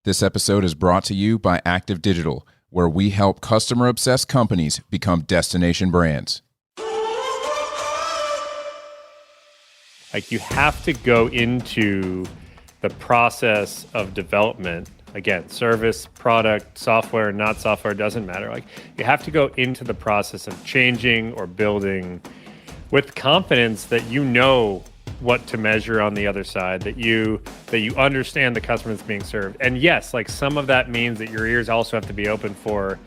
This episode is brought to you by Active Digital, where we help customer-obsessed companies become destination brands. Like, you have to go into the process of development. Again, service, product, software, not software, doesn't matter. Like, you have to go into the process of changing or building with confidence that you know what to measure on the other side, that you understand the customer that's being served. And yes, like, some of that means that your ears also have to be open for,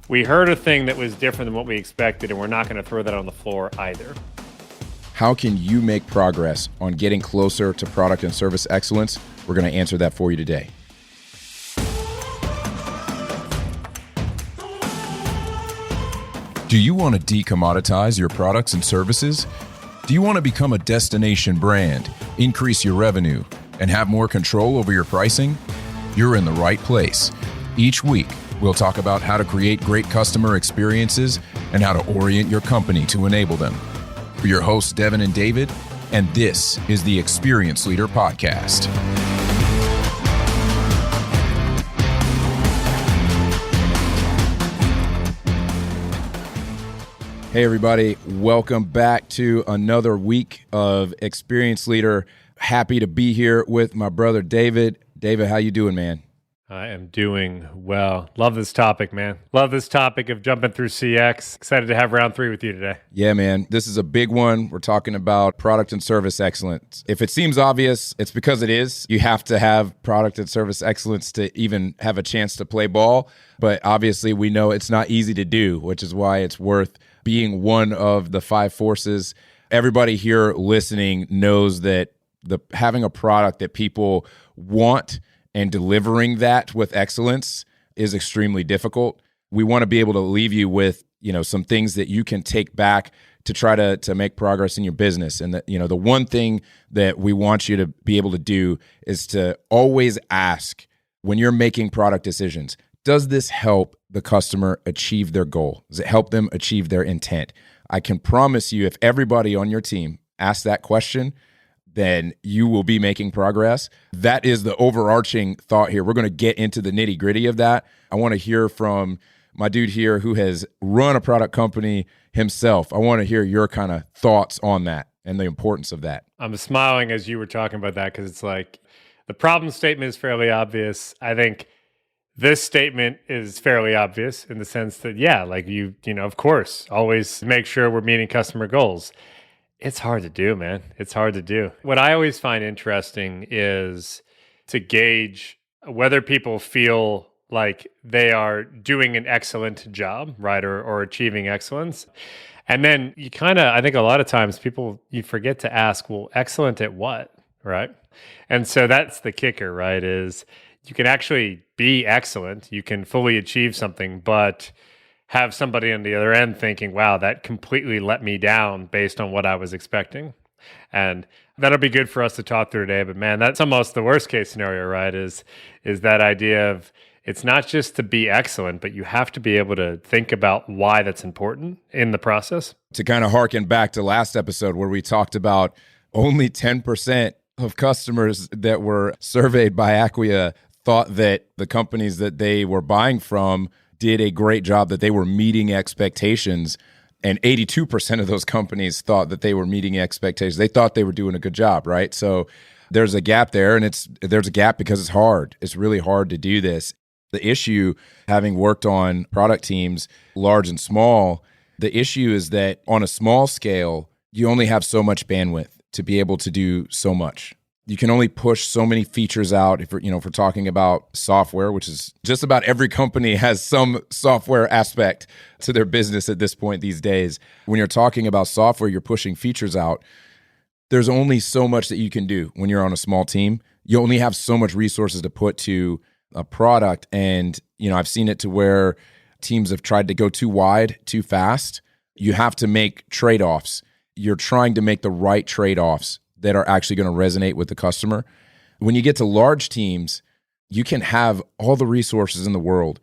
we heard a thing that was different than what we expected, and we're not going to throw that on the floor either. How can you make progress on getting closer to product and service excellence? We're going to answer that for you today. Do you want to de-commoditize your products and services? Do you want to become a destination brand, increase your revenue, and have more control over your pricing? You're in the right place. Each week, we'll talk about how to create great customer experiences and how to orient your company to enable them. We're your hosts, Devin and David, and this is the Experience Leader Podcast. Hey everybody, welcome back to another week of Experience Leader. Happy to be here with my brother David. David, how you doing, man? I am doing well. Love this topic, man. Love this topic of jumping through CX. Excited to have round 3 with you today. Yeah, man. This is a big one. We're talking about product and service excellence. If it seems obvious, it's because it is. You have to have product and service excellence to even have a chance to play ball. But obviously, we know it's not easy to do, which is why it's worth being one of the 5 forces. Everybody here listening knows that having a product that people want and delivering that with excellence is extremely difficult. We want to be able to leave you with, some things that you can take back to try to make progress in your business. And the one thing that we want you to be able to do is to always ask, when you're making product decisions, does this help the customer achieve their goal? Does it help them achieve their intent? I can promise you, if everybody on your team asks that question, then you will be making progress. That is the overarching thought here. We're going to get into the nitty gritty of that. I want to hear from my dude here who has run a product company himself. I want to hear your kind of thoughts on that and the importance of that. I'm smiling as you were talking about that because it's like the problem statement is fairly obvious. I think this statement is fairly obvious in the sense that, yeah, like you of course, always make sure we're meeting customer goals. It's hard to do, man. It's hard to do. What I always find interesting is to gauge whether people feel like they are doing an excellent job, right, or achieving excellence. And then you I think a lot of times you forget to ask, well, excellent at what, right? And so that's the kicker, right, is you can actually be excellent, you can fully achieve something, but have somebody on the other end thinking, wow, that completely let me down based on what I was expecting. And that'll be good for us to talk through today. But man, that's almost the worst case scenario, right? Is that idea of it's not just to be excellent, but you have to be able to think about why that's important in the process. To kind of harken back to last episode where we talked about only 10% of customers that were surveyed by Acquia thought that the companies that they were buying from did a great job, that they were meeting expectations, and 82% of those companies thought that they were meeting expectations. They thought they were doing a good job, right? So there's a gap there, and there's a gap because it's hard. It's really hard to do this. The issue, having worked on product teams, large and small, the issue is that on a small scale, you only have so much bandwidth to be able to do so much. You can only push so many features out. If we're talking about software, which is just about every company has some software aspect to their business at this point these days. When you're talking about software, you're pushing features out. There's only so much that you can do when you're on a small team. You only have so much resources to put to a product. And, I've seen it to where teams have tried to go too wide, too fast. You have to make trade-offs. You're trying to make the right trade-offs that are actually going to resonate with the customer. When you get to large teams, you can have all the resources in the world.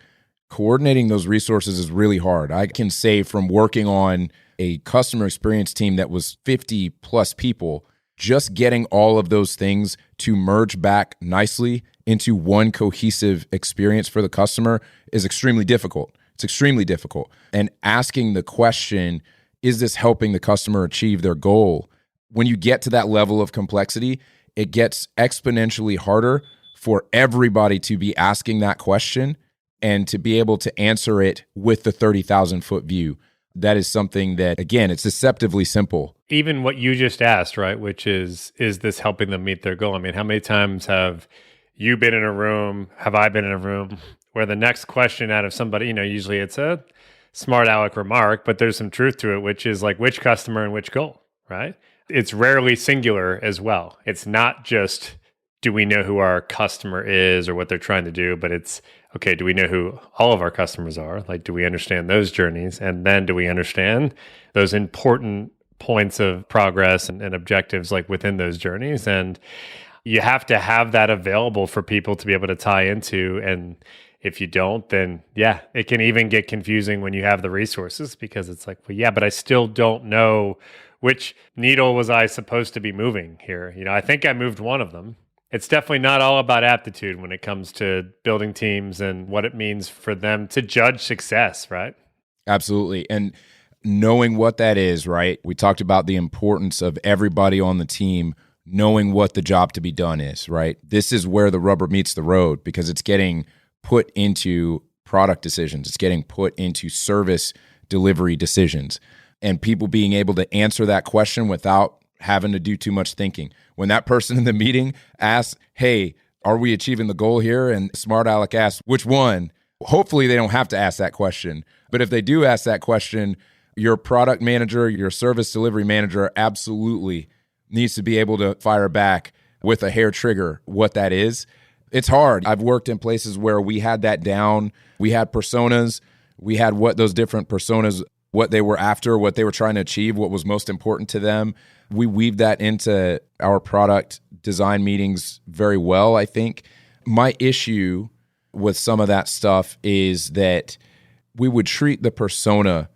Coordinating those resources is really hard. I can say from working on a customer experience team that was 50 plus people, just getting all of those things to merge back nicely into one cohesive experience for the customer is extremely difficult. It's extremely difficult. And asking the question, is this helping the customer achieve their goal? When you get to that level of complexity, it gets exponentially harder for everybody to be asking that question and to be able to answer it with the 30,000-foot view. That is something that, again, it's deceptively simple. Even what you just asked, right, which is this helping them meet their goal? I mean, how many times have you been in a room, have I been in a room, where the next question out of somebody, usually it's a smart aleck remark, but there's some truth to it, which is like, which customer and which goal, right? It's rarely singular as well. It's not just, do we know who our customer is or what they're trying to do, but it's, okay, do we know who all of our customers are? Like, do we understand those journeys? And then do we understand those important points of progress and objectives like within those journeys? And you have to have that available for people to be able to tie into. And if you don't, then yeah, it can even get confusing when you have the resources, because it's like, well, yeah, but I still don't know which needle was I supposed to be moving here. I think I moved one of them. It's definitely not all about aptitude when it comes to building teams and what it means for them to judge success, right? Absolutely. And knowing what that is, right? We talked about the importance of everybody on the team knowing what the job to be done is, right? This is where the rubber meets the road, because it's getting put into product decisions. It's getting put into service delivery decisions, and people being able to answer that question without having to do too much thinking. When that person in the meeting asks, hey, are we achieving the goal here? And Smart Alec asks, which one? Hopefully they don't have to ask that question. But if they do ask that question, your product manager, your service delivery manager absolutely needs to be able to fire back with a hair trigger what that is. It's hard. I've worked in places where we had that down. We had personas. We had what those different personas, what they were after, what they were trying to achieve, what was most important to them. We weaved that into our product design meetings very well, I think. My issue with some of that stuff is that we would treat the persona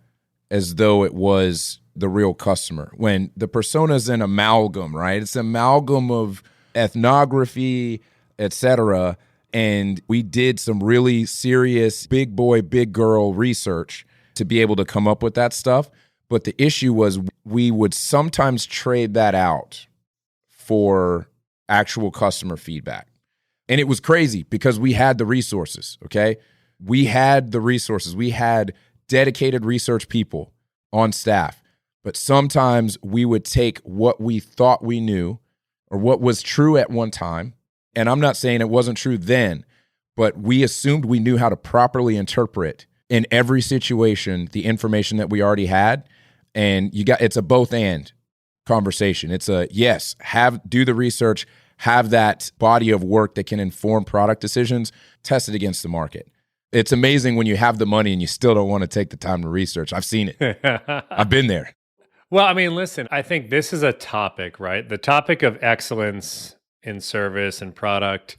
as though it was the real customer, when the persona is an amalgam, right? It's an amalgam of ethnography, etc. And we did some really serious big boy, big girl research to be able to come up with that stuff. But the issue was we would sometimes trade that out for actual customer feedback. And it was crazy because we had the resources, okay? We had the resources. We had dedicated research people on staff. But sometimes we would take what we thought we knew or what was true at one time, and I'm not saying it wasn't true then, but we assumed we knew how to properly interpret in every situation the information that we already had. And it's a both and conversation. It's a yes, do the research, have that body of work that can inform product decisions, test it against the market. It's amazing when you have the money and you still don't want to take the time to research. I've seen it. I've been there. Well, I mean, listen, I think this is a topic, right? The topic of excellence in service and product,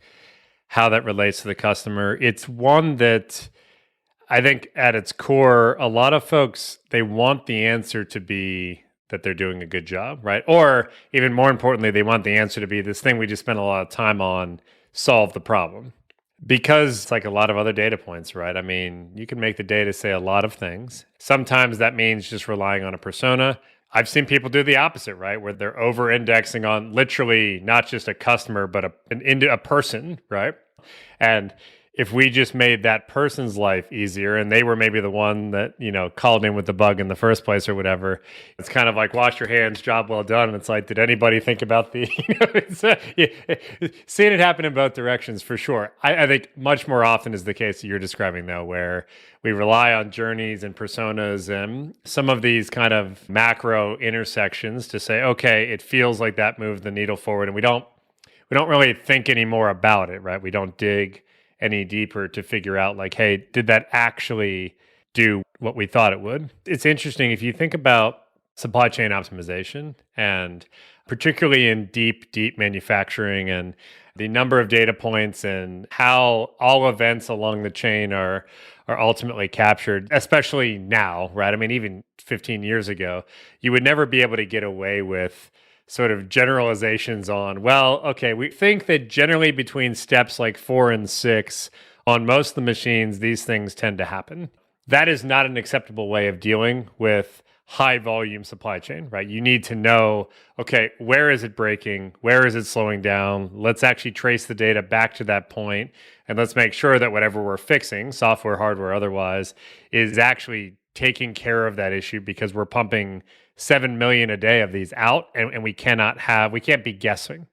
how that relates to the customer. It's one that I think at its core, a lot of folks, they want the answer to be that they're doing a good job, right? Or even more importantly, they want the answer to be this thing we just spent a lot of time on, solve the problem. Because it's like a lot of other data points, right? I mean, you can make the data say a lot of things. Sometimes that means just relying on a persona. I've seen people do the opposite, right? Where they're over-indexing on literally not just a customer, but a person, right? And if we just made that person's life easier and they were maybe the one that, called in with the bug in the first place or whatever, it's kind of like wash your hands, job well done. And it's like, did anybody think about seeing it happen in both directions for sure. I think much more often is the case that you're describing though, where we rely on journeys and personas and some of these kind of macro intersections to say, okay, it feels like that moved the needle forward. And we don't really think anymore about it, right? We don't dig any deeper to figure out like, hey, did that actually do what we thought it would? It's interesting if you think about supply chain optimization, and particularly in deep manufacturing, and the number of data points and how all events along the chain are ultimately captured, especially now, right? I mean, even 15 years ago, you would never be able to get away with sort of generalizations on, well, okay, we think that generally between steps like 4 and 6 on most of the machines, these things tend to happen. That is not an acceptable way of dealing with high volume supply chain, right? You need to know, okay, where is it breaking? Where is it slowing down? Let's actually trace the data back to that point, and let's make sure that whatever we're fixing, software, hardware, otherwise, is actually taking care of that issue, because we're pumping 7 million a day of these out, and we can't be guessing.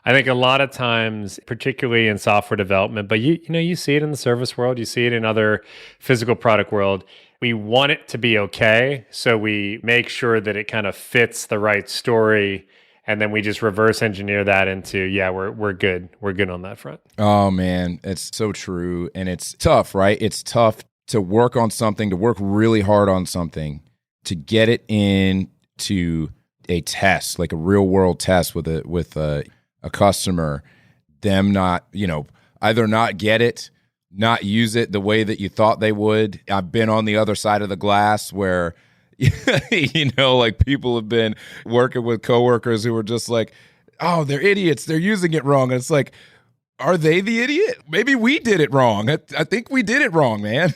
I think a lot of times, particularly in software development, but you see it in the service world, you see it in other physical product world, we want it to be okay, so we make sure that it kind of fits the right story, and then we just reverse engineer that into, yeah, we're good. We're good on that front. Oh man, it's so true. And it's tough, right? It's tough to work on something, to work really hard on something, to get it into a test, like a real world test with a customer, them not, either not get it, not use it the way that you thought they would. I've been on the other side of the glass where, like people have been working with coworkers who were just like, oh, they're idiots. They're using it wrong. And it's like, are they the idiot? Maybe we did it wrong. I think we did it wrong, man.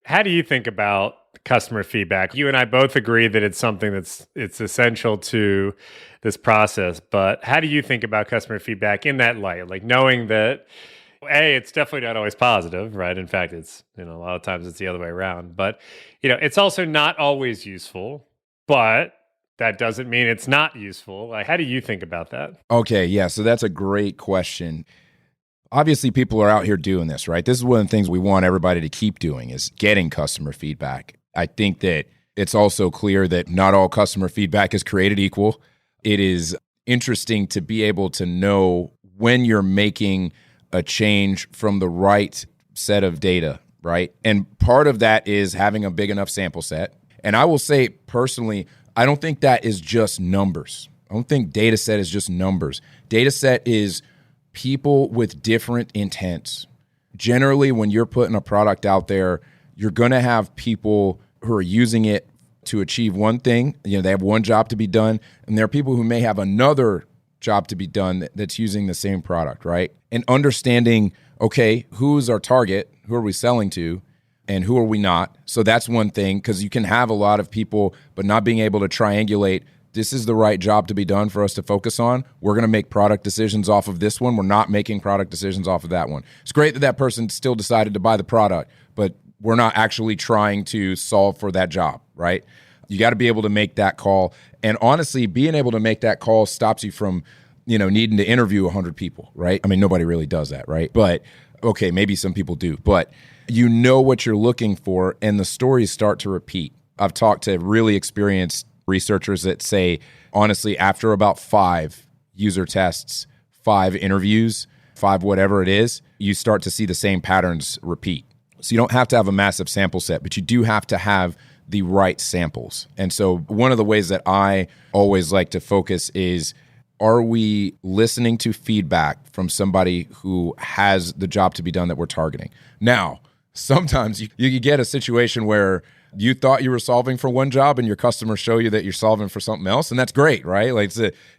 How do you think about customer feedback? You and I both agree that it's something it's essential to this process, but how do you think about customer feedback in that light? Like knowing that, A, it's definitely not always positive, right? In fact, it's, a lot of times it's the other way around, but, it's also not always useful, but that doesn't mean it's not useful. Like, how do you think about that? Okay, yeah, so that's a great question. Obviously, people are out here doing this, right? This is one of the things we want everybody to keep doing, is getting customer feedback. I think that it's also clear that not all customer feedback is created equal. It is interesting to be able to know when you're making a change from the right set of data, right? And part of that is having a big enough sample set. And I will say personally, I don't think that is just numbers. I don't think data set is just numbers. Data set is people with different intents. Generally, when you're putting a product out there, you're going to have people who are using it to achieve one thing. They have one job to be done. And there are people who may have another job to be done that's using the same product, right? And understanding, okay, who's our target? Who are we selling to? And who are we not? So that's one thing, because you can have a lot of people, but not being able to triangulate, this is the right job to be done for us to focus on. We're going to make product decisions off of this one. We're not making product decisions off of that one. It's great that that person still decided to buy the product, but we're not actually trying to solve for that job, right? You got to be able to make that call. And honestly, being able to make that call stops you from, needing to interview 100 people, right? I mean, nobody really does that, right? But okay, maybe some people do, but you know what you're looking for, and the stories start to repeat. I've talked to really experienced researchers that say, honestly, after about 5 user tests, 5 interviews, 5 whatever it is, you start to see the same patterns repeat. So you don't have to have a massive sample set, but you do have to have the right samples. And so one of the ways that I always like to focus is, are we listening to feedback from somebody who has the job to be done that we're targeting? Now, sometimes you get a situation where you thought you were solving for one job and your customers show you that you're solving for something else, and that's great, right? Like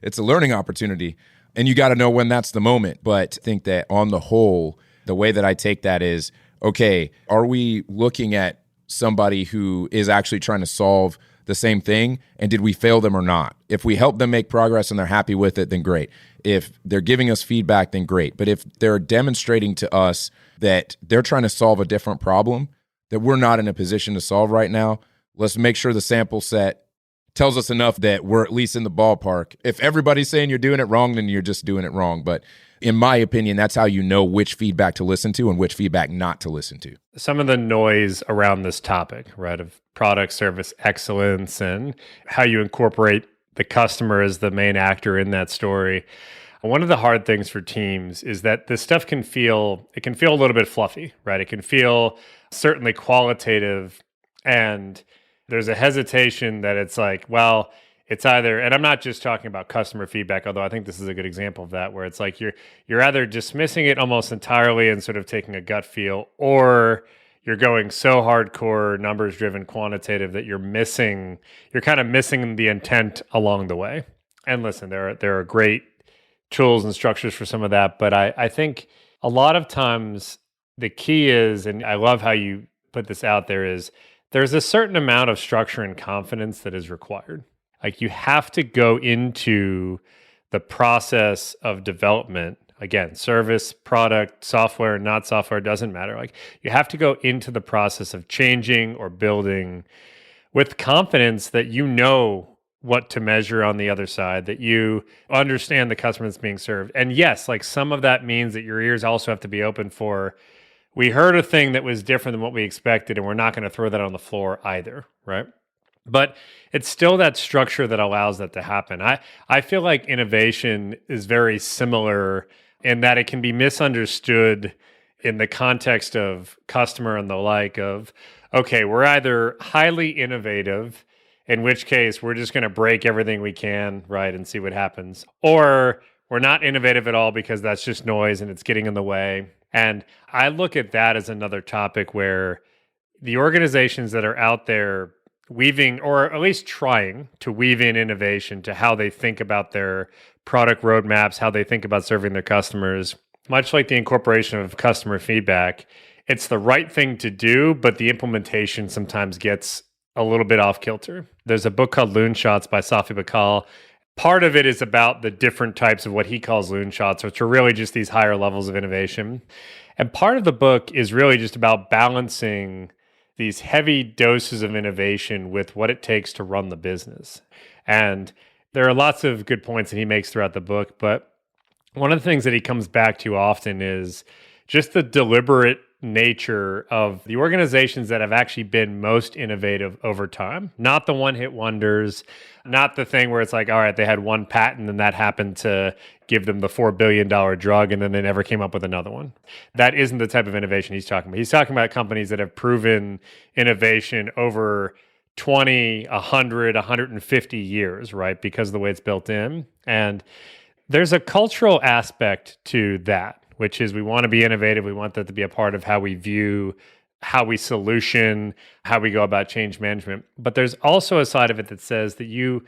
it's a learning opportunity, and you got to know when that's the moment. But I think that on the whole, the way that I take that is, okay, are we looking at somebody who is actually trying to solve the same thing, and did we fail them or not? If we help them make progress and they're happy with it, then great. If they're giving us feedback, then great. But if they're demonstrating to us that they're trying to solve a different problem that we're not in a position to solve right now, let's make sure the sample set tells us enough that we're at least in the ballpark. If everybody's saying you're doing it wrong, then you're just doing it wrong. But in my opinion, that's how you know which feedback to listen to and which feedback not to listen to. Some of the noise around this topic, right, of product service excellence and how you incorporate the customer as the main actor in that story. One of the hard things for teams is that this stuff can feel a little bit fluffy, right? It can feel certainly qualitative, and there's a hesitation that it's like, well, it's either, and I'm not just talking about customer feedback, although I think this is a good example of that, where it's like you're either dismissing it almost entirely and sort of taking a gut feel, or you're going so hardcore, numbers driven, quantitative that you're kind of missing the intent along the way. And listen, there are great tools and structures for some of that, but I think a lot of times the key is, and I love how you put this out there, is there's a certain amount of structure and confidence that is required. Like you have to go into the process of development. Again, service, product, software, not software, doesn't matter. Like you have to go into the process of changing or building with confidence that you know what to measure on the other side, that you understand the customer that's being served. And yes, like some of that means that your ears also have to be open for, we heard a thing that was different than what we expected, and we're not going to throw that on the floor either, right? But it's still that structure that allows that to happen. I feel like innovation is very similar in that it can be misunderstood in the context of customer and the like of, okay, we're either highly innovative, in which case we're just going to break everything we can, right, and see what happens, or we're not innovative at all because that's just noise and it's getting in the way. And I look at that as another topic where the organizations that are out there weaving, or at least trying to weave in innovation to how they think about their product roadmaps, how they think about serving their customers, much like the incorporation of customer feedback, it's the right thing to do, but the implementation sometimes gets a little bit off kilter. There's a book called Loon Shots by Safi Bakal. Part of it is about the different types of what he calls loon shots, which are really just these higher levels of innovation. And part of the book is really just about balancing these heavy doses of innovation with what it takes to run the business. And there are lots of good points that he makes throughout the book, but one of the things that he comes back to often is just the deliberate nature of the organizations that have actually been most innovative over time, not the one-hit wonders, not the thing where it's like, all right, they had one patent and that happened to give them the $4 billion drug and then they never came up with another one. That isn't the type of innovation he's talking about. He's talking about companies that have proven innovation over 20, 100, 150 years, right? Because of the way it's built in. And there's a cultural aspect to that, which is we want to be innovative. We want that to be a part of how we view, how we solution, how we go about change management. But there's also a side of it that says that you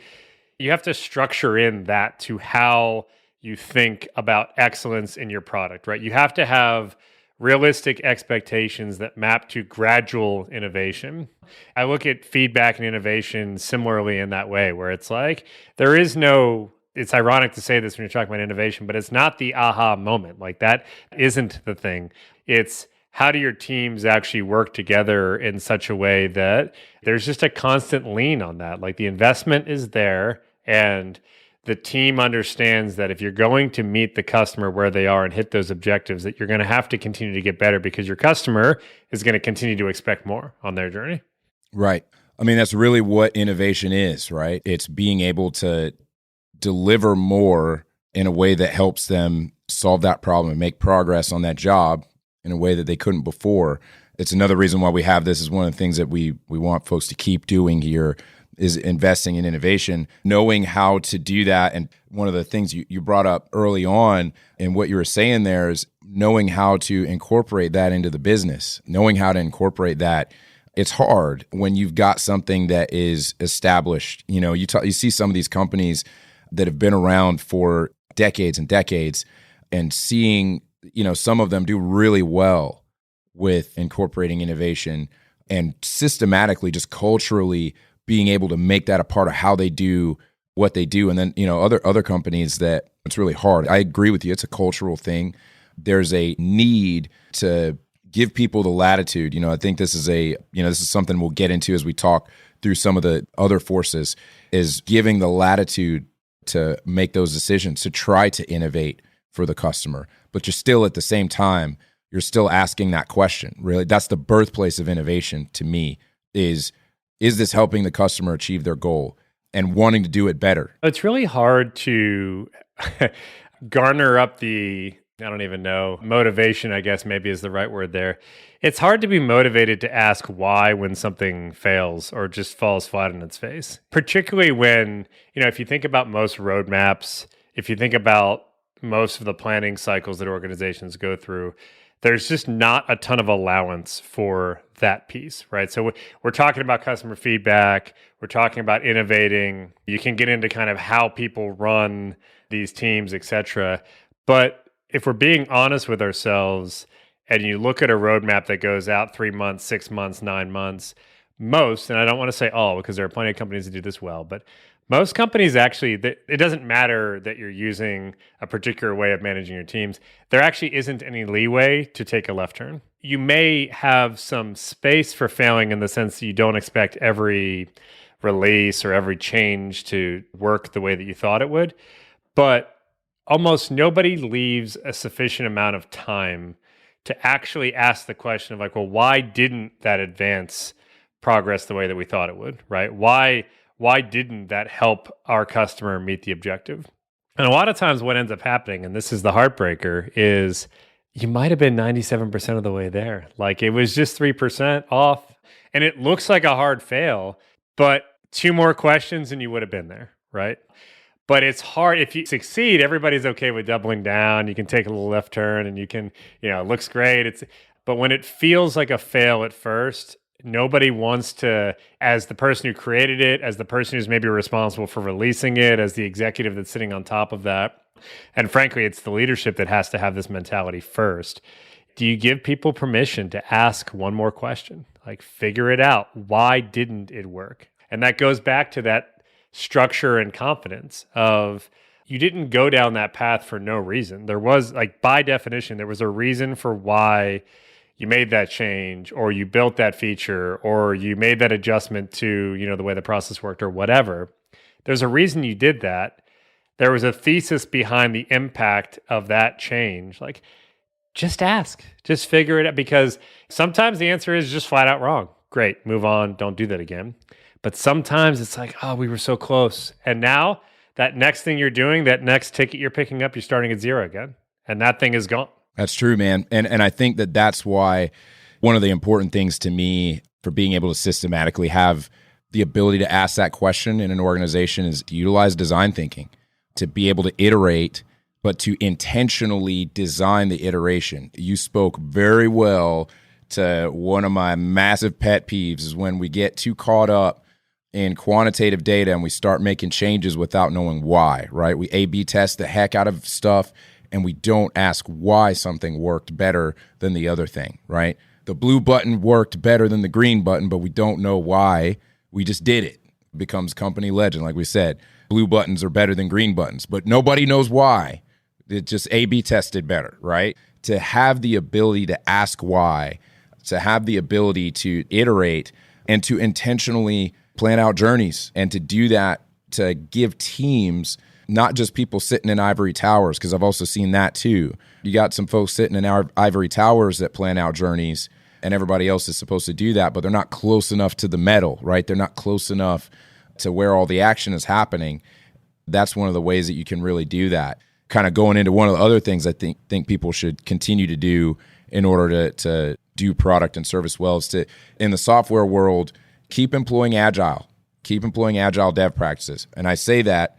have to structure in that to how you think about excellence in your product, right? You have to have realistic expectations that map to gradual innovation. I look at feedback and innovation similarly in that way, where it's like, there is no, it's ironic to say this when you're talking about innovation, but it's not the aha moment. Like that isn't the thing. It's how do your teams actually work together in such a way that there's just a constant lean on that. Like the investment is there and the team understands that if you're going to meet the customer where they are and hit those objectives, that you're going to have to continue to get better because your customer is going to continue to expect more on their journey. Right. I mean, that's really what innovation is, right? It's being able to deliver more in a way that helps them solve that problem and make progress on that job in a way that they couldn't before. It's another reason why we have this. Is one of the things that we want folks to keep doing here is investing in innovation, knowing how to do that. And one of the things you brought up early on and what you were saying there is knowing how to incorporate that into the business, knowing how to incorporate that. It's hard when you've got something that is established. You know, you see some of these companies that have been around for decades and decades, and seeing, you know, some of them do really well with incorporating innovation and systematically, just culturally being able to make that a part of how they do what they do. And then, you know, other companies that it's really hard. I agree with you. It's a cultural thing. There's a need to give people the latitude. You know, I think this is something we'll get into as we talk through some of the other forces, is giving the latitude to make those decisions, to try to innovate for the customer. But you're still, at the same time, you're still asking that question. Really, that's the birthplace of innovation to me, is this helping the customer achieve their goal and wanting to do it better? It's really hard to garner up the, I don't even know, motivation, I guess maybe is the right word there. It's hard to be motivated to ask why when something fails or just falls flat on its face. Particularly when, you know, if you think about most roadmaps, if you think about most of the planning cycles that organizations go through, there's just not a ton of allowance for that piece, right? So we're talking about customer feedback, we're talking about innovating. You can get into kind of how people run these teams, et cetera. But if we're being honest with ourselves and you look at a roadmap that goes out 3 months, 6 months, 9 months, most, and I don't want to say all because there are plenty of companies that do this well, but most companies actually, it doesn't matter that you're using a particular way of managing your teams. There actually isn't any leeway to take a left turn. You may have some space for failing in the sense that you don't expect every release or every change to work the way that you thought it would, but almost nobody leaves a sufficient amount of time to actually ask the question of like, well, why didn't that advance progress the way that we thought it would, right? Why didn't that help our customer meet the objective? And a lot of times what ends up happening, and this is the heartbreaker, is you might have been 97% of the way there. Like it was just 3% off and it looks like a hard fail, but 2 more questions and you would have been there, right? But it's hard. If you succeed, everybody's okay with doubling down. You can take a little left turn and you can, it looks great. But when it feels like a fail at first, nobody wants to, as the person who created it, as the person who's maybe responsible for releasing it, as the executive that's sitting on top of that. And frankly, it's the leadership that has to have this mentality first. Do you give people permission to ask one more question? Like figure it out. Why didn't it work? And that goes back to that structure and confidence of you didn't go down that path for no reason. There was, like, by definition, there was a reason for why you made that change or you built that feature or you made that adjustment to, the way the process worked or whatever. There's a reason you did that. There was a thesis behind the impact of that change. Like, just ask, just figure it out, because sometimes the answer is just flat out wrong. Great, move on, don't do that again. But sometimes it's like, oh, we were so close. And now that next thing you're doing, that next ticket you're picking up, you're starting at zero again. And that thing is gone. That's true, man. And I think that that's why one of the important things to me for being able to systematically have the ability to ask that question in an organization is to utilize design thinking, to be able to iterate, but to intentionally design the iteration. You spoke very well to one of my massive pet peeves is when we get too caught up in quantitative data and we start making changes without knowing why, right? We A/B test the heck out of stuff and we don't ask why something worked better than the other thing, right? The blue button worked better than the green button, but we don't know why. We just did it. It becomes company legend, like we said. Blue buttons are better than green buttons, but nobody knows why. It just A/B tested better, right? To have the ability to ask why, to have the ability to iterate and to intentionally plan out journeys, and to do that, to give teams, not just people sitting in ivory towers, because I've also seen that too. You got some folks sitting in ivory towers that plan out journeys, and everybody else is supposed to do that, but they're not close enough to the metal, right? They're not close enough to where all the action is happening. That's one of the ways that you can really do that. Kind of going into one of the other things I think people should continue to do in order to do product and service well is to, in the software world, keep employing agile dev practices. And I say that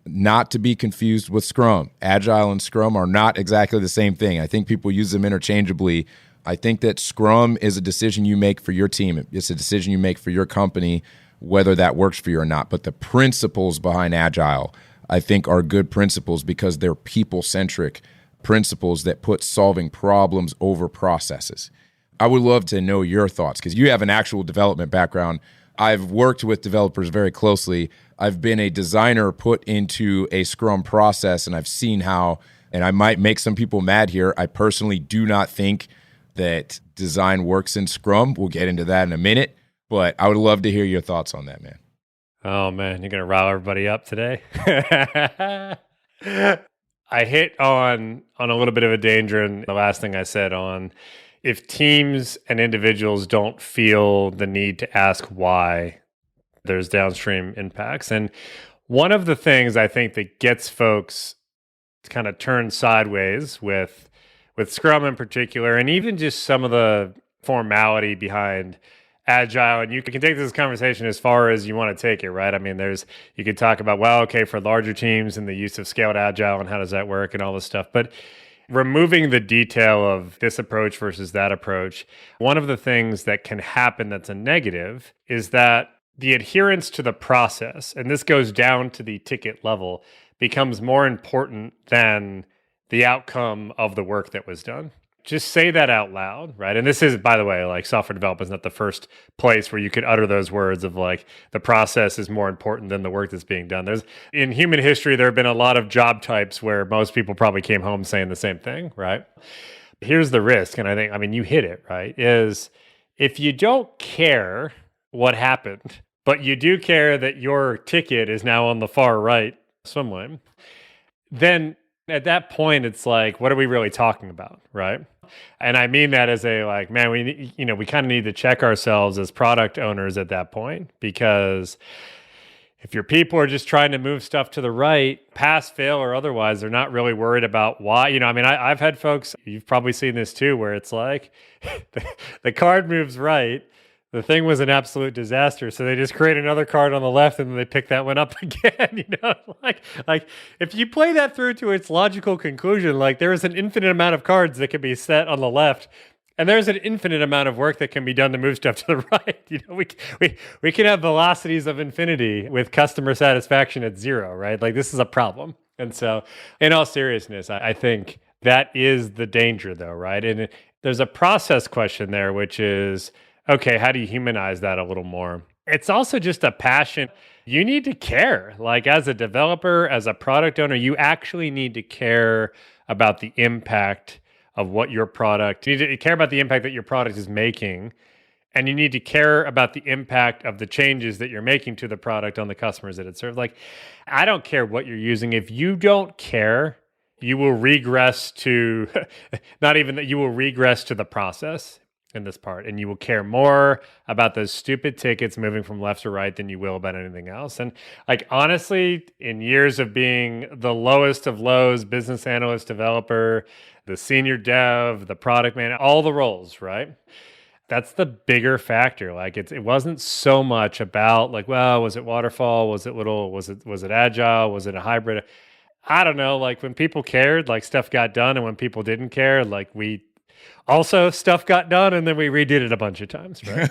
not to be confused with Scrum. Agile and Scrum are not exactly the same thing. I think people use them interchangeably. I think that Scrum is a decision you make for your team. It's a decision you make for your company, whether that works for you or not. But the principles behind Agile, I think, are good principles because they're people-centric principles that put solving problems over processes. I would love to know your thoughts because you have an actual development background. I've worked with developers very closely. I've been a designer put into a Scrum process, and I've seen how, and I might make some people mad here, I personally do not think that design works in Scrum. We'll get into that in a minute, but I would love to hear your thoughts on that, man. Oh, man, you're going to rile everybody up today? I hit on a little bit of a danger in the last thing I said on if teams and individuals don't feel the need to ask why, there's downstream impacts. And one of the things I think that gets folks to kind of turn sideways with Scrum in particular, and even just some of the formality behind Agile, and you can take this conversation as far as you want to take it, right? I mean, you could talk about, well, okay, for larger teams and the use of scaled Agile and how does that work and all this stuff. But removing the detail of this approach versus that approach, one of the things that can happen that's a negative is that the adherence to the process, and this goes down to the ticket level, becomes more important than the outcome of the work that was done. Just say that out loud, right? And this is, by the way, like software development is not the first place where you could utter those words of like the process is more important than the work that's being done. There's in human history, there have been a lot of job types where most people probably came home saying the same thing, right? Here's the risk, and I mean, you hit it, right? Is if you don't care what happened, but you do care that your ticket is now on the far right swim lane, then at that point, it's like, what are we really talking about, right? And I mean that as a like, man, we kind of need to check ourselves as product owners at that point, because if your people are just trying to move stuff to the right, pass, fail, or otherwise, they're not really worried about why. I mean, I've had folks, you've probably seen this too, where it's like the card moves right. The thing was an absolute disaster. So they just create another card on the left and then they pick that one up again. Like if you play that through to its logical conclusion, like there is an infinite amount of cards that can be set on the left. And there's an infinite amount of work that can be done to move stuff to the right. We can have velocities of infinity with customer satisfaction at 0, right? Like this is a problem. And so in all seriousness, I think that is the danger though, right? And there's a process question there, which is, okay, how do you humanize that a little more? It's also just a passion. You need to care. Like as a developer, as a product owner, you actually need to care about the impact of what your product, you need to care about the impact that your product is making. And you need to care about the impact of the changes that you're making to the product on the customers that it serves. Like, I don't care what you're using. If you don't care, you will regress to, not even that, you will regress to the process in this part, and you will care more about those stupid tickets moving from left to right than you will about anything else. And like honestly, in years of being the lowest of lows, business analyst, developer, the senior dev, the product man, all the roles, right? That's the bigger factor. Like it wasn't so much about like, well, was it waterfall? Was it agile? Was it a hybrid? I don't know. Like when people cared, like stuff got done, and when people didn't care, like also, stuff got done, and then we redid it a bunch of times, right?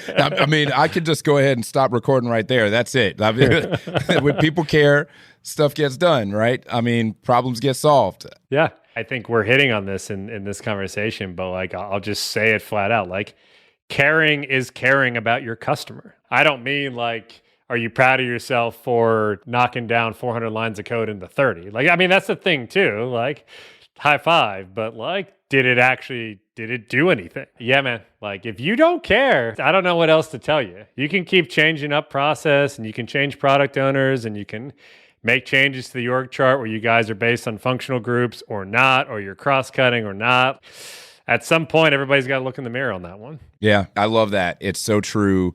I mean, I could just go ahead and stop recording right there. That's it. I mean, when people care, stuff gets done, right? I mean, problems get solved. Yeah, I think we're hitting on this in this conversation, but like, I'll just say it flat out. Like, caring is caring about your customer. I don't mean like, are you proud of yourself for knocking down 400 lines of code into 30? Like, I mean, that's the thing too. Like, high five, but like, did it do anything? Yeah, man. Like if you don't care, I don't know what else to tell you. You can keep changing up process, and you can change product owners, and you can make changes to the org chart where you guys are based on functional groups or not, or you're cross-cutting or not. At some point, everybody's got to look in the mirror on that one. Yeah, I love that. It's so true.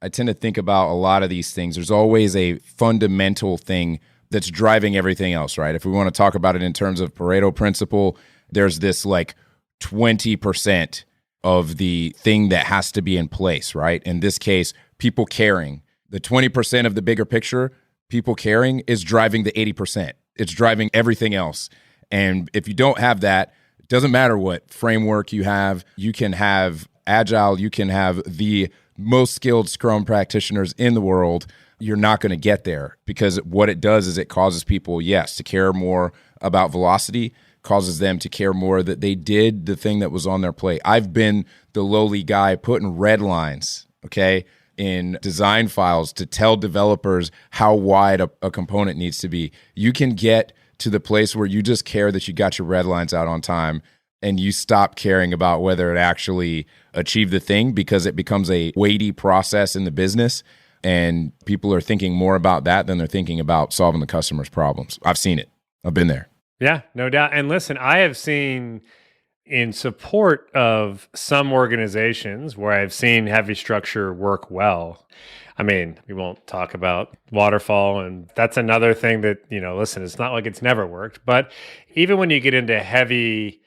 I tend to think about a lot of these things. There's always a fundamental thing that's driving everything else, right? If we want to talk about it in terms of Pareto principle, there's this like 20% of the thing that has to be in place, right? In this case, people caring. The 20% of the bigger picture, people caring, is driving the 80%. It's driving everything else. And if you don't have that, it doesn't matter what framework you have. You can have Agile, you can have the most skilled Scrum practitioners in the world. You're not going to get there, because what it does is it causes people, yes, to care more about velocity, causes them to care more that they did the thing that was on their plate. I've been the lowly guy putting red lines, okay, in design files to tell developers how wide a component needs to be. You can get to the place where you just care that you got your red lines out on time, and you stop caring about whether it actually achieved the thing, because it becomes a weighty process in the business, and people are thinking more about that than they're thinking about solving the customer's problems. I've seen it. I've been there. Yeah, no doubt. And listen, I have seen in support of some organizations where I've seen heavy structure work well. I mean, we won't talk about waterfall, and that's another thing that, listen, it's not like it's never worked, but even when you get into heavy,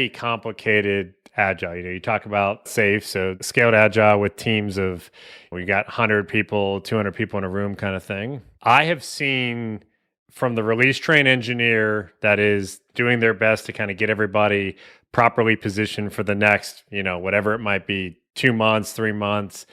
complicated agile, you talk about SAFe, so scaled agile with teams of, we got 100 people, 200 people in a room kind of thing. I have seen from the release train engineer that is doing their best to kind of get everybody properly positioned for the next, whatever it might be, 2 months, 3 months.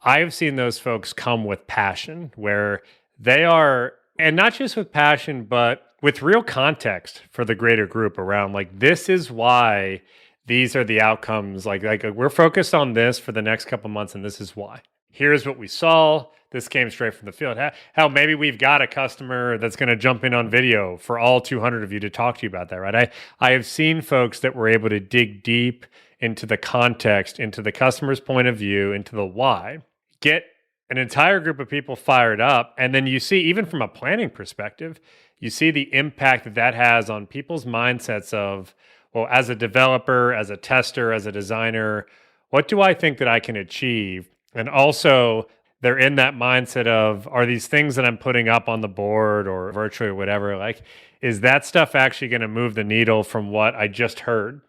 I've seen those folks come with passion where they are, and not just with passion, but with real context for the greater group around like, this is why these are the outcomes. Like we're focused on this for the next couple months, and this is why. Here's what we saw. This came straight from the field. Hell, maybe we've got a customer that's going to jump in on video for all 200 of you to talk to you about that, right? I have seen folks that were able to dig deep into the context, into the customer's point of view, into the why, get an entire group of people fired up. And then you see, even from a planning perspective, you see the impact that that has on people's mindsets of, well, as a developer, as a tester, as a designer, what do I think that I can achieve? And also, they're in that mindset of, are these things that I'm putting up on the board or virtually or whatever, like, is that stuff actually going to move the needle from what I just heard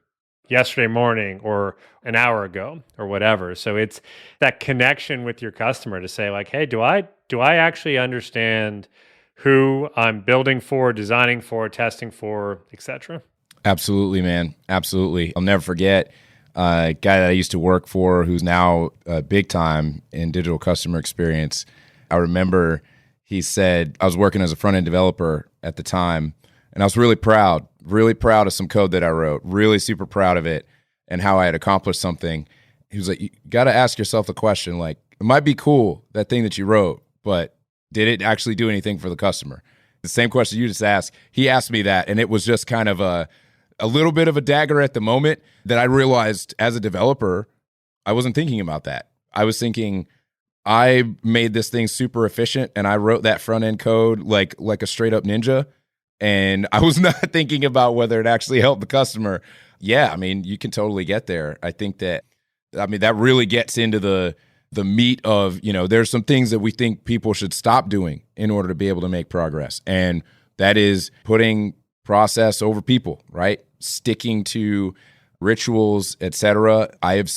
yesterday morning or an hour ago or whatever? So it's that connection with your customer to say like, hey, do I actually understand who I'm building for, designing for, testing for, etc.? Absolutely, man. Absolutely. I'll never forget a guy that I used to work for who's now big time in digital customer experience. I remember he said, I was working as a front-end developer at the time, and I was really proud of some code that I wrote, really super proud of it and how I had accomplished something. He was like, you got to ask yourself the question, like, it might be cool, that thing that you wrote, but did it actually do anything for the customer? The same question you just asked, he asked me that, and it was just kind of a little bit of a dagger at the moment that I realized as a developer, I wasn't thinking about that. I was thinking, I made this thing super efficient and I wrote that front end code like a straight up ninja. And I was not thinking about whether it actually helped the customer. Yeah, I mean, you can totally get there. I think that really gets into the meat of, there's some things that we think people should stop doing in order to be able to make progress. And that is putting process over people, right? Sticking to rituals, etc. I've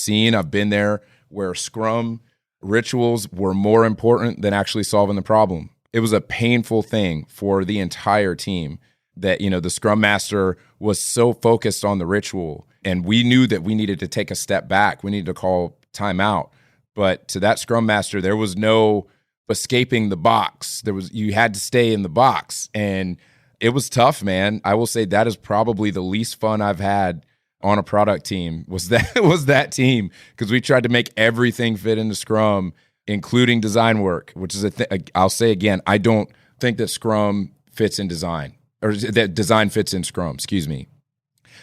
been there where Scrum rituals were more important than actually solving the problem. It was a painful thing for the entire team that, the Scrum Master was so focused on the ritual, and we knew that we needed to take a step back. We needed to call time out. But to that Scrum Master, there was no escaping the box. You had to stay in the box, and it was tough, man. I will say that is probably the least fun I've had on a product team was that team, because we tried to make everything fit into Scrum, including design work, which is I'll say again, I don't think that Scrum fits in design, or that design fits in Scrum, excuse me.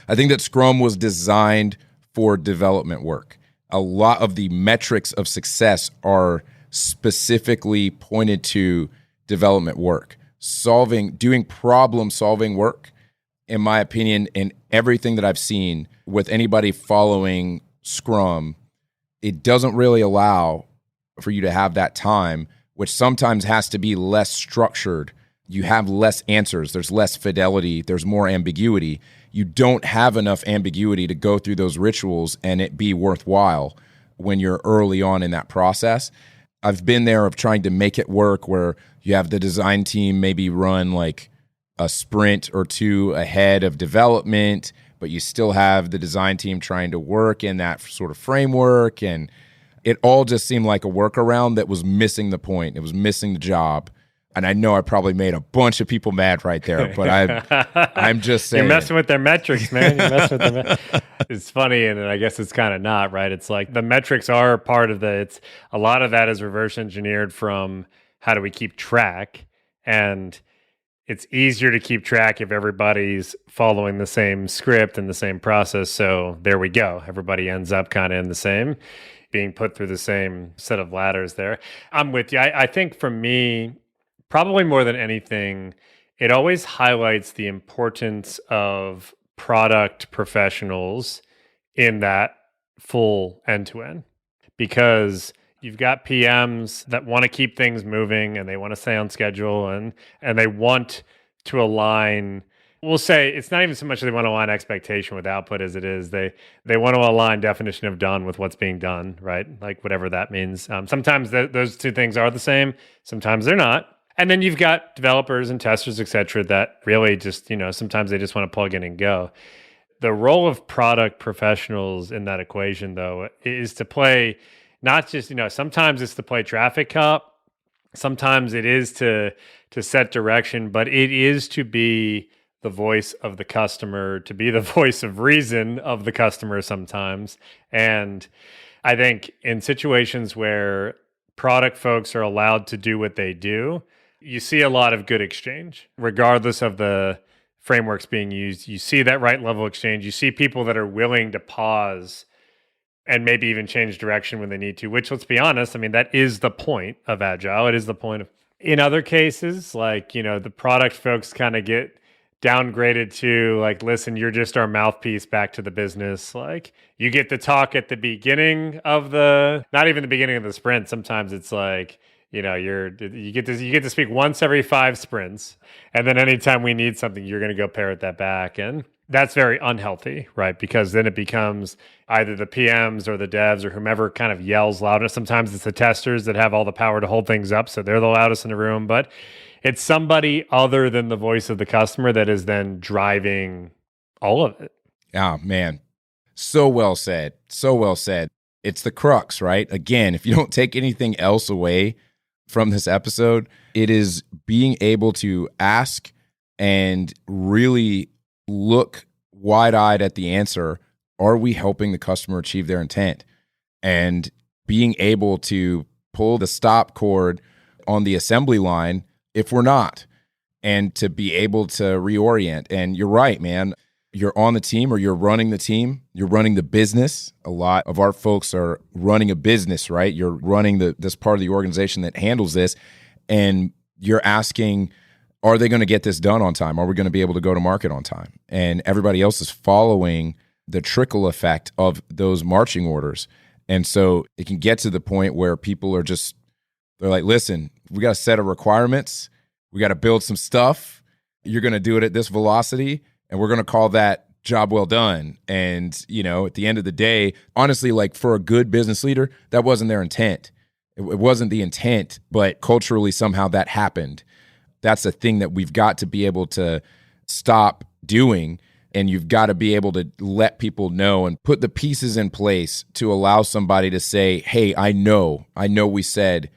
I think that Scrum was designed for development work. A lot of the metrics of success are specifically pointed to development work. Doing problem-solving work, in my opinion, in everything that I've seen with anybody following Scrum, it doesn't really allow for you to have that time, which sometimes has to be less structured. You have less answers. There's less fidelity. There's more ambiguity. You don't have enough ambiguity to go through those rituals and it be worthwhile when you're early on in that process. I've been there of trying to make it work where you have the design team maybe run like a sprint or two ahead of development, but you still have the design team trying to work in that sort of framework. And it all just seemed like a workaround that was missing the point. It was missing the job. And I know I probably made a bunch of people mad right there, but I'm just saying. You're messing with their metrics, man. You're messing with their It's funny, and I guess it's kind of not, right? It's like the metrics are part of a lot of that is reverse engineered from how do we keep track, and it's easier to keep track if everybody's following the same script and the same process. So there we go. Everybody ends up kind of in the same, being put through the same set of ladders there. I'm with you. I think for me, probably more than anything, it always highlights the importance of product professionals in that full end-to-end, because you've got PMs that want to keep things moving and they want to stay on schedule and they want to align. We'll say it's not even so much that they want to align expectation with output as it is they want to align definition of done with what's being done, right? Like whatever that means. Sometimes those two things are the same. Sometimes they're not. And then you've got developers and testers, et cetera, that really just, sometimes they just want to plug in and go. The role of product professionals in that equation, though, is to play not just, sometimes it's to play traffic cop, sometimes it is to set direction, but it is to be the voice of the customer, to be the voice of reason of the customer sometimes. And I think in situations where product folks are allowed to do what they do, you see a lot of good exchange, regardless of the frameworks being used. You see that right level exchange. You see people that are willing to pause and maybe even change direction when they need to, which, let's be honest, I mean, that is the point of Agile. It is the point of, in other cases, like, the product folks kind of get downgraded to like, listen, you're just our mouthpiece back to the business. Like, you get to talk at the beginning of not even the beginning of the sprint. Sometimes it's like, you get to speak once every 5 sprints, and then anytime we need something, you're going to go parrot that back, and that's very unhealthy, right? Because then it becomes either the PMs or the devs or whomever kind of yells loudest. Sometimes it's the testers that have all the power to hold things up, so they're the loudest in the room. But it's somebody other than the voice of the customer that is then driving all of it. Oh, man. So well said. So well said. It's the crux, right? Again, if you don't take anything else away from this episode, it is being able to ask and really look wide-eyed at the answer. Are we helping the customer achieve their intent? And being able to pull the stop cord on the assembly line if we're not, and to be able to reorient. And you're right, man. You're on the team or you're running the team. You're running the business. A lot of our folks are running a business, right? You're running this part of the organization that handles this. And you're asking, are they going to get this done on time? Are we going to be able to go to market on time? And everybody else is following the trickle effect of those marching orders. And so it can get to the point where people are they're like, listen, we got a set of requirements. We got to build some stuff. You're going to do it at this velocity. And we're going to call that job well done. And, at the end of the day, honestly, like for a good business leader, that wasn't their intent. It wasn't the intent, but culturally somehow that happened. That's a thing that we've got to be able to stop doing. And you've got to be able to let people know and put the pieces in place to allow somebody to say, hey, I know we said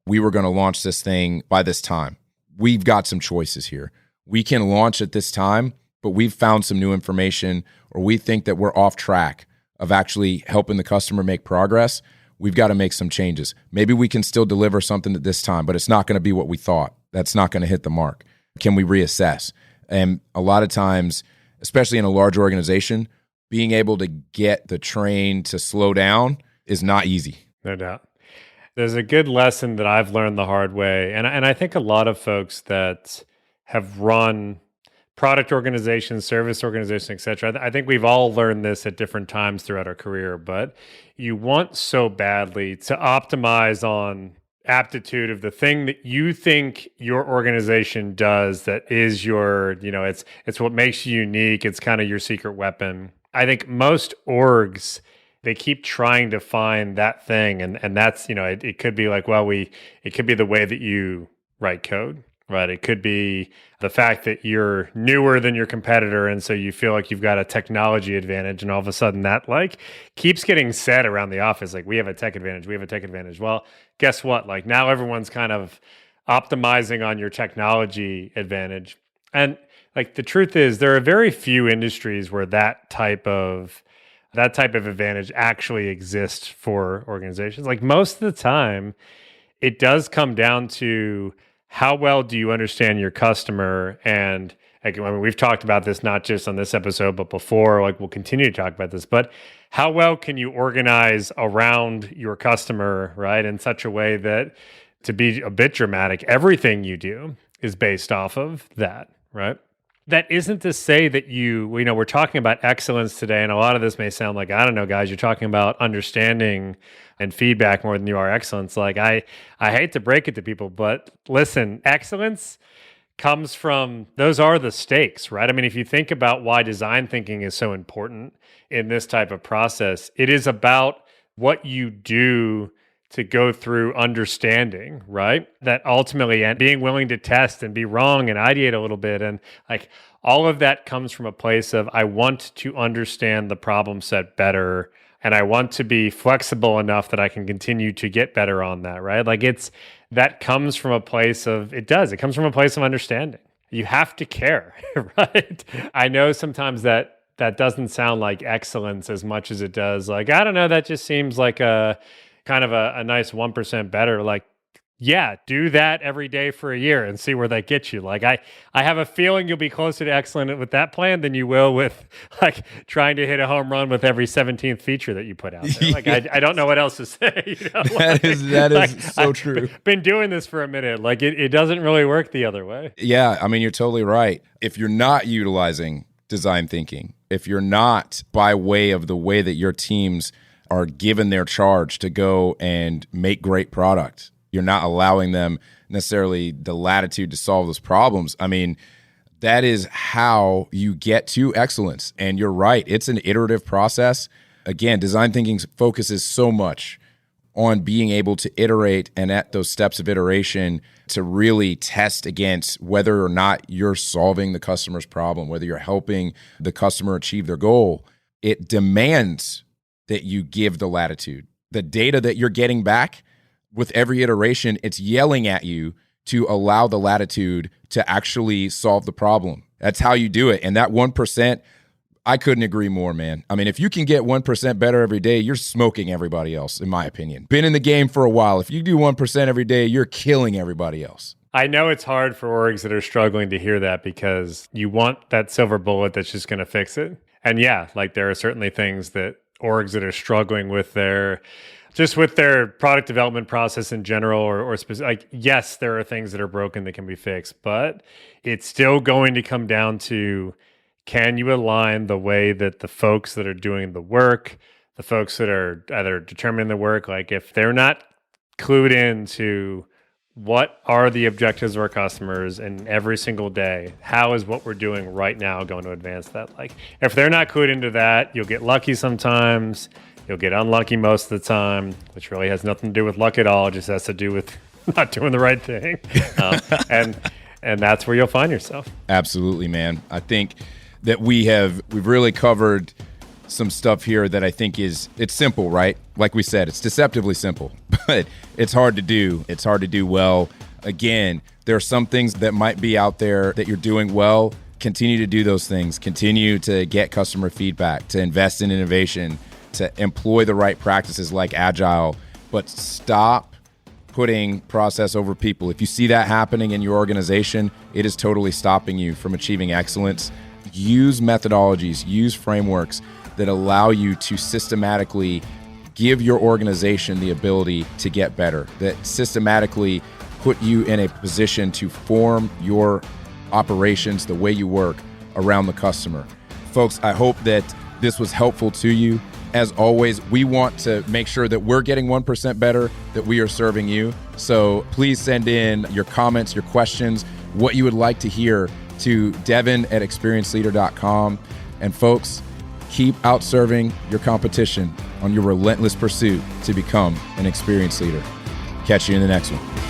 we were going to launch this thing by this time. We've got some choices here. We can launch at this time, but we've found some new information, or we think that we're off track of actually helping the customer make progress. We've got to make some changes. Maybe we can still deliver something at this time, but it's not going to be what we thought. That's not going to hit the mark. Can we reassess? And a lot of times, especially in a large organization, being able to get the train to slow down is not easy. No doubt. There's a good lesson that I've learned the hard way. And I think a lot of folks that have run product organizations, service organizations, et cetera, I think we've all learned this at different times throughout our career, but you want so badly to optimize on aptitude of the thing that you think your organization does that is your, it's what makes you unique. It's kind of your secret weapon. I think most orgs, they keep trying to find that thing. And that's, it could be like, it could be the way that you write code, right? It could be the fact that you're newer than your competitor. And so you feel like you've got a technology advantage. And all of a sudden that like keeps getting said around the office. Like, we have a tech advantage. Well, guess what? Like, now everyone's kind of optimizing on your technology advantage. And like, the truth is there are very few industries where that type of advantage actually exists for organizations. Like, most of the time, it does come down to how well do you understand your customer. And like, I mean, we've talked about this not just on this episode, but before, like, we'll continue to talk about this, but how well can you organize around your customer, right? In such a way that, to be a bit dramatic, everything you do is based off of that, right? That isn't to say that we're talking about excellence today, and a lot of this may sound like, I don't know, guys, you're talking about understanding and feedback more than you are excellence. Like, I hate to break it to people, but listen, excellence comes from, those are the stakes, right? I mean, if you think about why design thinking is so important in this type of process, it is about what you do to go through understanding, right? That ultimately, and being willing to test and be wrong and ideate a little bit. And like all of that comes from a place of, I want to understand the problem set better. And I want to be flexible enough that I can continue to get better on that, right? Like that comes from a place of, it comes from a place of understanding. You have to care, right? I know sometimes that doesn't sound like excellence as much as it does. Like, I don't know, that just seems like a kind of a nice 1% better. Like, yeah, do that every day for a year and see where that gets you. Like, I have a feeling you'll be closer to excellent with that plan than you will with like trying to hit a home run with every 17th feature that you put out there. Like, I don't know what else to say. You know? That is so true. I've been doing this for a minute. Like, it doesn't really work the other way. Yeah, I mean, you're totally right. If you're not utilizing design thinking, if you're not by way of the way that your teams are given their charge to go and make great product, you're not allowing them necessarily the latitude to solve those problems. I mean, that is how you get to excellence. And you're right. It's an iterative process. Again, design thinking focuses so much on being able to iterate and at those steps of iteration to really test against whether or not you're solving the customer's problem, whether you're helping the customer achieve their goal. It demands that you give the latitude. The data that you're getting back with every iteration, it's yelling at you to allow the latitude to actually solve the problem. That's how you do it. And that 1%, I couldn't agree more, man. I mean, if you can get 1% better every day, you're smoking everybody else, in my opinion. Been in the game for a while. If you do 1% every day, you're killing everybody else. I know it's hard for orgs that are struggling to hear that because you want that silver bullet that's just going to fix it. And yeah, like there are certainly things that orgs that are struggling with their product development process in general or like, yes, there are things that are broken that can be fixed, but it's still going to come down to, can you align the way that the folks that are doing the work, the folks that are either determining the work, like if they're not clued into what are the objectives of our customers and every single day, how is what we're doing right now going to advance that? Like if they're not clued into that, you'll get lucky sometimes. You'll get unlucky most of the time, which really has nothing to do with luck at all. It just has to do with not doing the right thing. And that's where you'll find yourself. Absolutely, man. I think that we've really covered some stuff here that I think it's simple, right? Like we said, it's deceptively simple, but it's hard to do. It's hard to do well. Again, there are some things that might be out there that you're doing well. Continue to do those things. Continue to get customer feedback, to invest in innovation, to employ the right practices like Agile, but stop putting process over people. If you see that happening in your organization, it is totally stopping you from achieving excellence. Use methodologies, use frameworks that allow you to systematically give your organization the ability to get better, that systematically put you in a position to form your operations, the way you work around the customer. Folks, I hope that this was helpful to you. As always, we want to make sure that we're getting 1% better, that we are serving you. So please send in your comments, your questions, what you would like to hear to devin@experienceleader.com. And folks, keep outserving your competition on your relentless pursuit to become an experienced leader. Catch you in the next one.